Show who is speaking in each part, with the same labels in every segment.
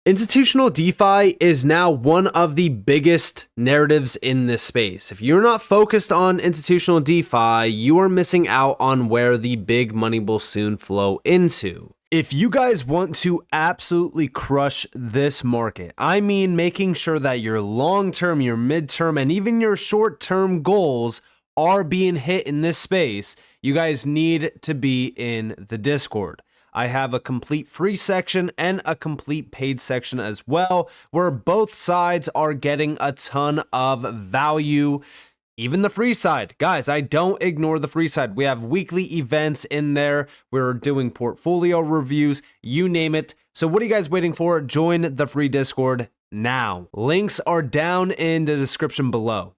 Speaker 1: Institutional DeFi is now one of the biggest narratives in this space. If you're not focused on institutional DeFi, you are missing out on where the big money will soon flow into. If you guys want to absolutely crush this market, I mean making sure that your long-term, your mid-term, and even your short-term goals are being hit in this space, you guys need to be in the Discord. I have a complete free section and a complete paid section as well, where both sides are getting a ton of value. Even the free side. Guys, I don't ignore the free side. We have weekly events in there. We're doing portfolio reviews, you name it. So what are you guys waiting for? Join the free Discord now. Links are down in the description below.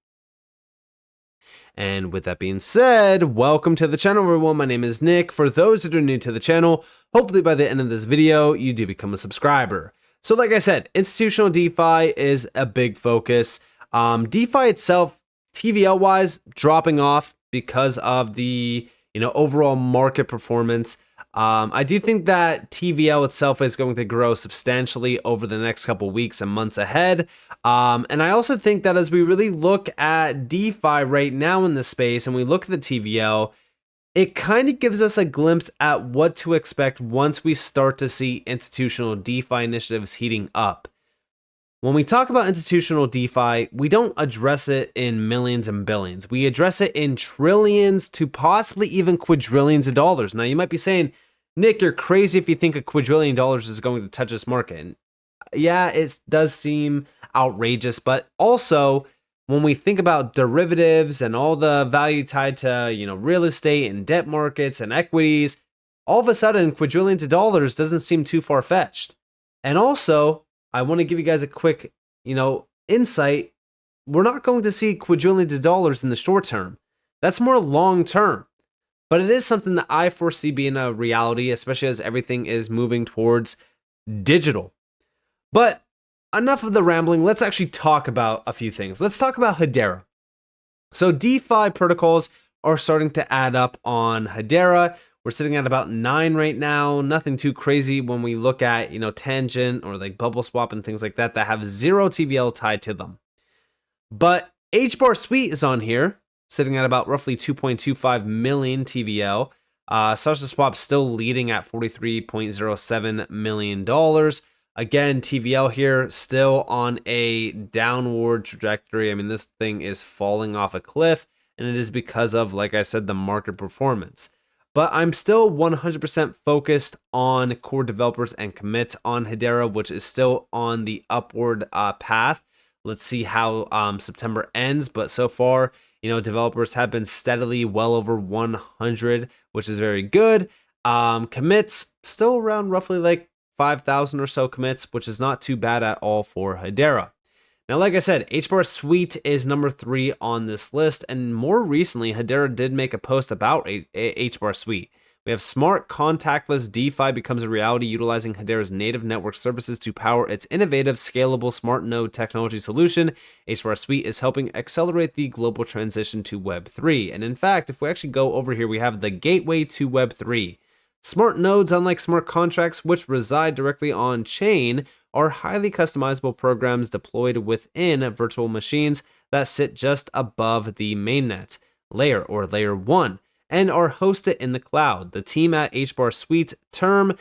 Speaker 1: And with that being said, welcome to the channel, everyone. My name is Nick. For those that are new to the channel, hopefully by the end of this video, you do become a subscriber. So like I said, institutional DeFi is a big focus. DeFi itself, TVL wise, dropping off because of the overall market performance. I do think that TVL itself is going to grow substantially over the next couple weeks and months ahead. And I also think that as we really look at DeFi right now in the space and we look at the TVL, it kind of gives us a glimpse at what to expect once we start to see institutional DeFi initiatives heating up. When we talk about institutional DeFi, we don't address it in millions and billions. We address it in trillions to possibly even quadrillions of dollars. Now, you might be saying, Nick, you're crazy if you think $1 quadrillion is going to touch this market. And yeah, it does seem outrageous, but also when we think about derivatives and all the value tied to, real estate and debt markets and equities, all of a sudden, quadrillions of dollars doesn't seem too far-fetched. And also, I want to give you guys a quick, insight. We're not going to see quadrillions of dollars in the short term. That's more long term. But it is something that I foresee being a reality, especially as everything is moving towards digital. But enough of the rambling. Let's actually talk about a few things. Let's talk about Hedera. So DeFi protocols are starting to add up on Hedera. We're sitting at about 9 right now. Nothing too crazy when we look at, Tangent or like Bubble Swap and things like that have zero TVL tied to them. But HBAR Suite is on here, sitting at about roughly 2.25 million TVL. Sasha Swap still leading at $43.07 million. Again, TVL here still on a downward trajectory. I mean, this thing is falling off a cliff, and it is because of, like I said, the market performance. But I'm still 100% focused on core developers and commits on Hedera, which is still on the upward path. Let's see how September ends. But so far, developers have been steadily well over 100, which is very good. Commits still around roughly like 5,000 or so commits, which is not too bad at all for Hedera. Now, like I said, HBAR Suite is number 3 on this list, and more recently, Hedera did make a post about HBAR Suite. We have smart contactless DeFi becomes a reality utilizing Hedera's native network services to power its innovative, scalable smart node technology solution. HBAR Suite is helping accelerate the global transition to Web3. And in fact, if we actually go over here, we have the gateway to Web3. Smart nodes, unlike smart contracts, which reside directly on chain, are highly customizable programs deployed within virtual machines that sit just above the mainnet layer or layer 1 and are hosted in the cloud. The team at HBAR Suite term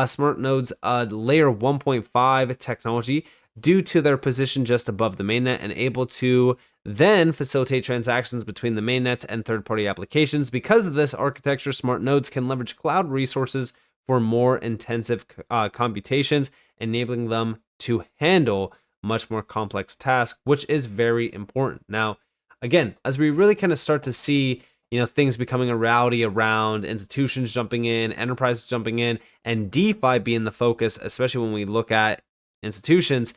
Speaker 1: smart nodes layer 1.5 technology due to their position just above the mainnet and able to then facilitate transactions between the mainnet and third-party applications. Because of this architecture, smart nodes can leverage cloud resources for more intensive computations, enabling them to handle much more complex tasks, which is very important. Now, again, as we really kind of start to see, things becoming a reality around institutions jumping in, enterprises jumping in, and DeFi being the focus, especially when we look at institutions,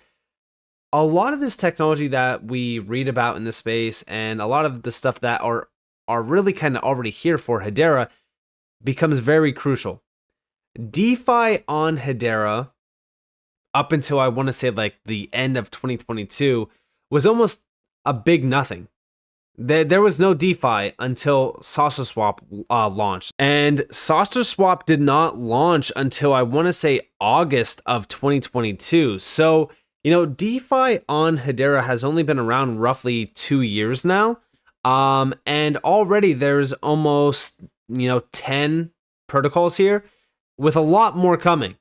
Speaker 1: a lot of this technology that we read about in this space and a lot of the stuff that are really kind of already here for Hedera becomes very crucial. DeFi on Hedera, up until I want to say like the end of 2022, was almost a big nothing. There was no DeFi until SaucerSwap launched. And SaucerSwap did not launch until I want to say August of 2022. So, DeFi on Hedera has only been around roughly 2 years now. And already there's almost, 10 protocols here with a lot more coming.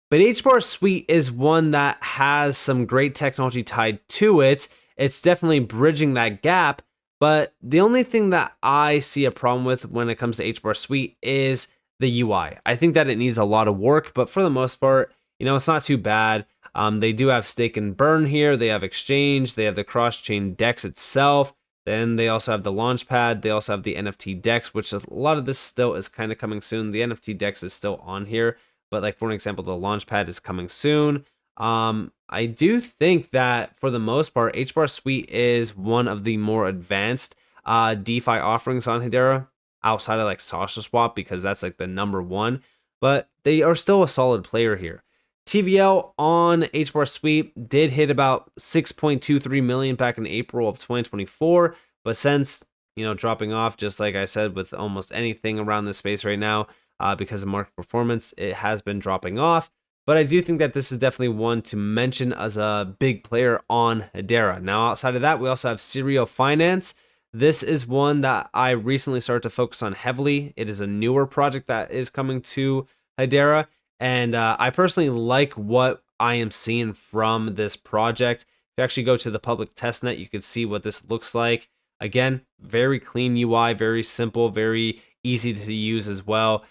Speaker 1: But HBAR Suite is one that has some great technology tied to it. It's definitely bridging that gap. But the only thing that I see a problem with when it comes to HBAR Suite is the UI. I think that it needs a lot of work, but for the most part, it's not too bad. They do have stake and burn here. They have exchange. They have the cross-chain DEX itself. Then they also have the launchpad. They also have the NFT DEX, which is, a lot of this still is kind of coming soon. The NFT DEX is still on here, but like for an example, the launchpad is coming soon. I do think that for the most part, HBAR Suite is one of the more advanced DeFi offerings on Hedera outside of like SaucerSwap, because that's like the number one, but they are still a solid player here. TVL on HBAR Suite did hit about 6.23 million back in April of 2024, but since, dropping off, just like I said, with almost anything around this space right now, because of market performance, it has been dropping off. But I do think that this is definitely one to mention as a big player on Hedera. Now, outside of that, we also have Serial Finance. This is one that I recently started to focus on heavily. It is a newer project that is coming to Hedera, and I personally like what I am seeing from this project. If you actually go to the public testnet, you can see what this looks like. Again, very clean UI, very simple, very easy to use as well.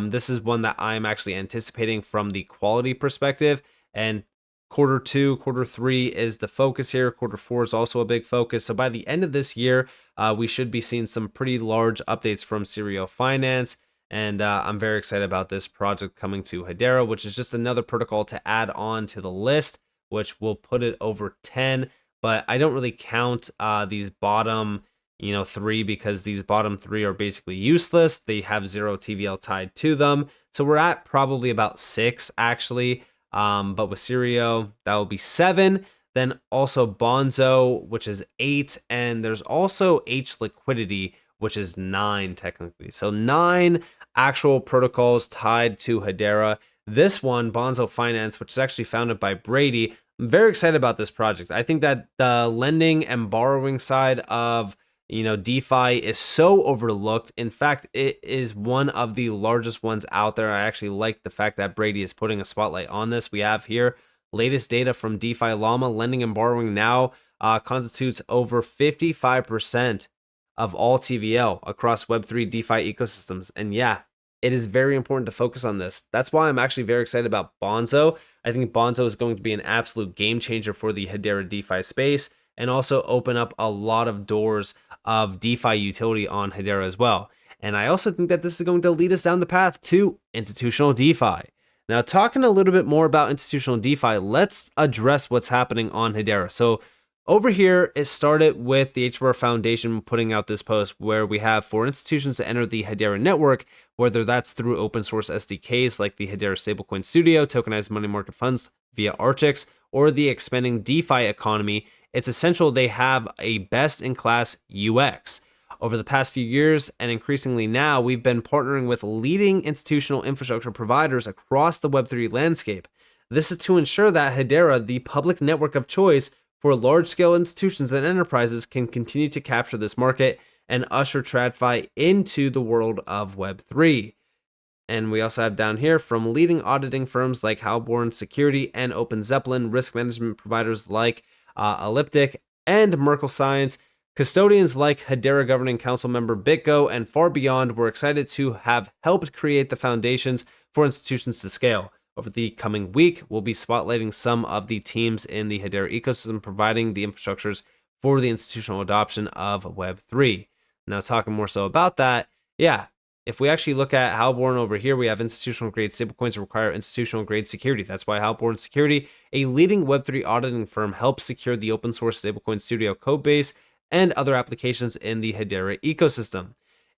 Speaker 1: This is one that I'm actually anticipating from the quality perspective, and quarter 2, quarter 3 is the focus here. Quarter 4 is also a big focus. So by the end of this year, we should be seeing some pretty large updates from Serial Finance, and I'm very excited about this project coming to Hedera, which is just another protocol to add on to the list, which will put it over 10. But I don't really count these bottom 3, because these bottom 3 are basically useless. They have 0 TVL tied to them. So we're at probably about 6 actually. But with Serial, that will be 7. Then also Bonso, which is 8. And there's also H Liquidity, which is 9 technically. So 9 actual protocols tied to Hedera. This one, Bonso Finance, which is actually founded by Brady. I'm very excited about this project. I think that the lending and borrowing side of DeFi is so overlooked. In fact, it is one of the largest ones out there. I actually like the fact that Brady is putting a spotlight on this. We have here latest data from DeFi Llama. Lending and borrowing now constitutes over 55% of all TVL across Web3 DeFi ecosystems. And yeah, it is very important to focus on this. That's why I'm actually very excited about Bonso. I think Bonso is going to be an absolute game changer for the Hedera DeFi space, and also open up a lot of doors of DeFi utility on Hedera as well. And I also think that this is going to lead us down the path to institutional DeFi. Now, talking a little bit more about institutional DeFi, let's address what's happening on Hedera. So over here, it started with the HBAR Foundation putting out this post where we have for institutions to enter the Hedera network, whether that's through open source SDKs like the Hedera Stablecoin Studio, tokenized money market funds via Archix, or the expanding DeFi economy, it's essential they have a best-in-class UX. Over the past few years, and increasingly now, we've been partnering with leading institutional infrastructure providers across the Web3 landscape. This is to ensure that Hedera, the public network of choice for large-scale institutions and enterprises, can continue to capture this market and usher TradFi into the world of Web3. And we also have down here from leading auditing firms like Halborn Security and Open Zeppelin, risk management providers like Elliptic and Merkle Science, custodians like Hedera Governing Council member BitGo, and far beyond. We're excited to have helped create the foundations for institutions to scale. Over the coming week, we'll be spotlighting some of the teams in the Hedera ecosystem providing the infrastructures for the institutional adoption of Web3. Now, talking more so about that, yeah, if we actually look at Halborn over here, we have institutional grade stablecoins require institutional grade security. That's why Halborn Security, a leading Web3 auditing firm, helps secure the open source Stablecoin Studio codebase and other applications in the Hedera ecosystem.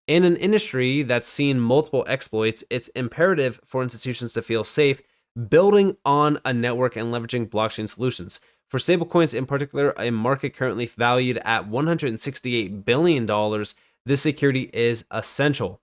Speaker 1: In an industry that's seen multiple exploits, it's imperative for institutions to feel safe building on a network and leveraging blockchain solutions. For stablecoins in particular, a market currently valued at $168 billion, this security is essential.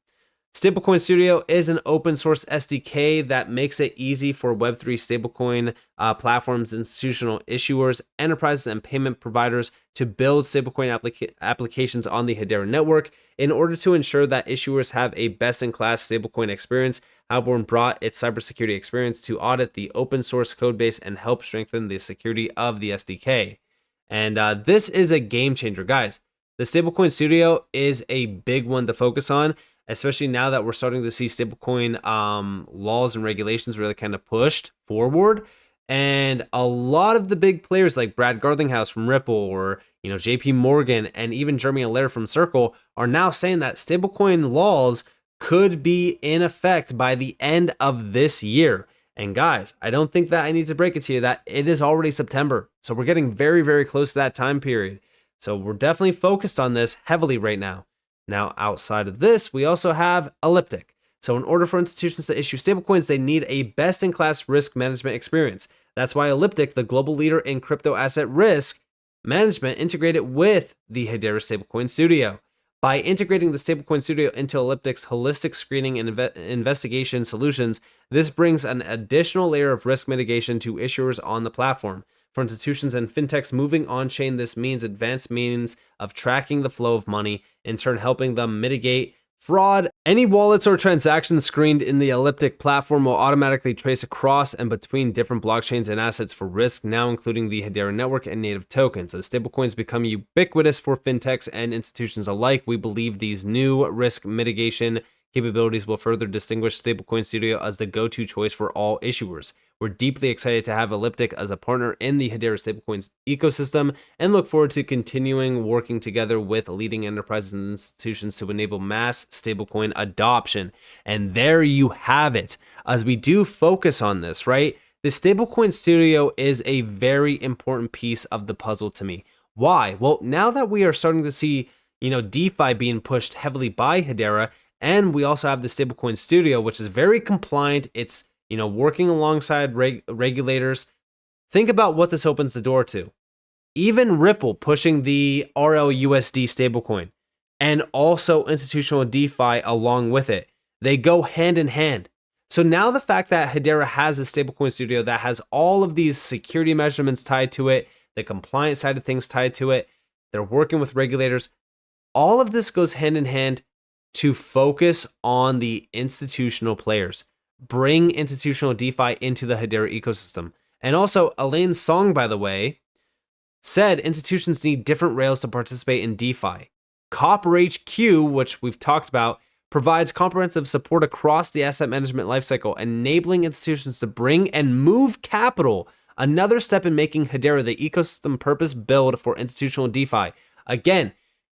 Speaker 1: Stablecoin Studio is an open source SDK that makes it easy for Web3 stablecoin platforms, institutional issuers, enterprises, and payment providers to build stablecoin applications on the Hedera network. In order to ensure that issuers have a best-in-class stablecoin experience, HBAR brought its cybersecurity experience to audit the open source codebase and help strengthen the security of the SDK. And this is a game changer, guys. The Stablecoin Studio is a big one to focus on, especially now that we're starting to see stablecoin laws and regulations really kind of pushed forward. And a lot of the big players like Brad Garlinghouse from Ripple, or JP Morgan, and even Jeremy Allaire from Circle are now saying that stablecoin laws could be in effect by the end of this year. And guys, I don't think that I need to break it to you that it is already September. So we're getting very, very close to that time period. So we're definitely focused on this heavily right now. Now, outside of this, we also have Elliptic. So in order for institutions to issue stablecoins, they need a best-in-class risk management experience. That's why Elliptic, the global leader in crypto asset risk management, integrated with the Hedera Stablecoin Studio. By integrating the Stablecoin Studio into Elliptic's holistic screening and investigation solutions, this brings an additional layer of risk mitigation to issuers on the platform. For institutions and fintechs moving on-chain, this means advanced means of tracking the flow of money, in turn helping them mitigate fraud. Any wallets or transactions screened in the Elliptic platform will automatically trace across and between different blockchains and assets for risk, now including the Hedera network and native tokens. As stablecoins become ubiquitous for fintechs and institutions alike, we believe these new risk mitigation capabilities will further distinguish Stablecoin Studio as the go-to choice for all issuers. We're deeply excited to have Elliptic as a partner in the Hedera Stablecoins ecosystem and look forward to continuing working together with leading enterprises and institutions to enable mass stablecoin adoption. And there you have it. As we do focus on this, right? The Stablecoin Studio is a very important piece of the puzzle to me. Why? Well, now that we are starting to see, DeFi being pushed heavily by Hedera, and we also have the Stablecoin Studio, which is very compliant. It's, working alongside regulators. Think about what this opens the door to. Even Ripple pushing the RLUSD stablecoin and also institutional DeFi along with it. They go hand in hand. So now the fact that Hedera has a Stablecoin Studio that has all of these security measurements tied to it, the compliance side of things tied to it, they're working with regulators. All of this goes hand in hand to focus on the institutional players, bring institutional DeFi into the Hedera ecosystem. And also, Elaine Song, by the way, said institutions need different rails to participate in DeFi. Copper HQ, which we've talked about, provides comprehensive support across the asset management lifecycle, enabling institutions to bring and move capital, another step in making Hedera the ecosystem purpose build for institutional DeFi. Again,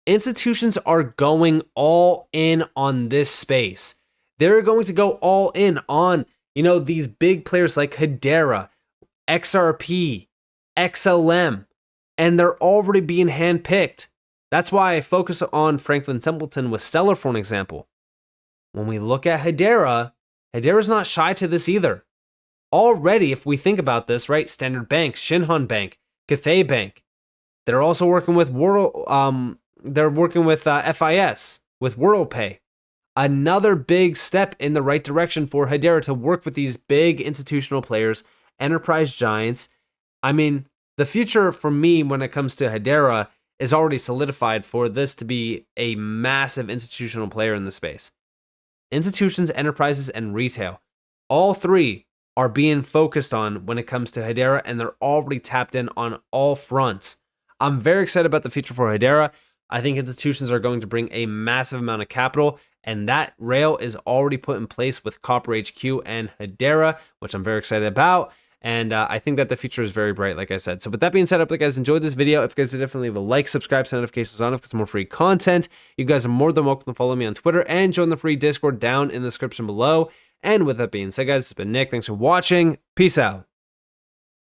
Speaker 1: institutions are going all in on this space. They're going to go all in on, these big players like Hedera, XRP, XLM, and they're already being handpicked. That's why I focus on Franklin Templeton with Stellar, for an example. When we look at Hedera, Hedera's not shy to this either. Already, if we think about this, right, Standard Bank, Shinhan Bank, Cathay Bank, they're also working with They're working with FIS, with WorldPay. Another big step in the right direction for Hedera to work with these big institutional players, enterprise giants. I mean, the future for me when it comes to Hedera is already solidified for this to be a massive institutional player in the space. Institutions, enterprises, and retail. All three are being focused on when it comes to Hedera, and they're already tapped in on all fronts. I'm very excited about the future for Hedera. I think institutions are going to bring a massive amount of capital, and that rail is already put in place with Copper HQ and Hedera, which I'm very excited about. And I think that the future is very bright, like I said. So with that being said, I hope you guys enjoyed this video. If you guys did, definitely leave a like, subscribe, set notifications on, for some more free content. You guys are more than welcome to follow me on Twitter and join the free Discord down in the description below. And with that being said, guys, it's been Nick. Thanks for watching. Peace out.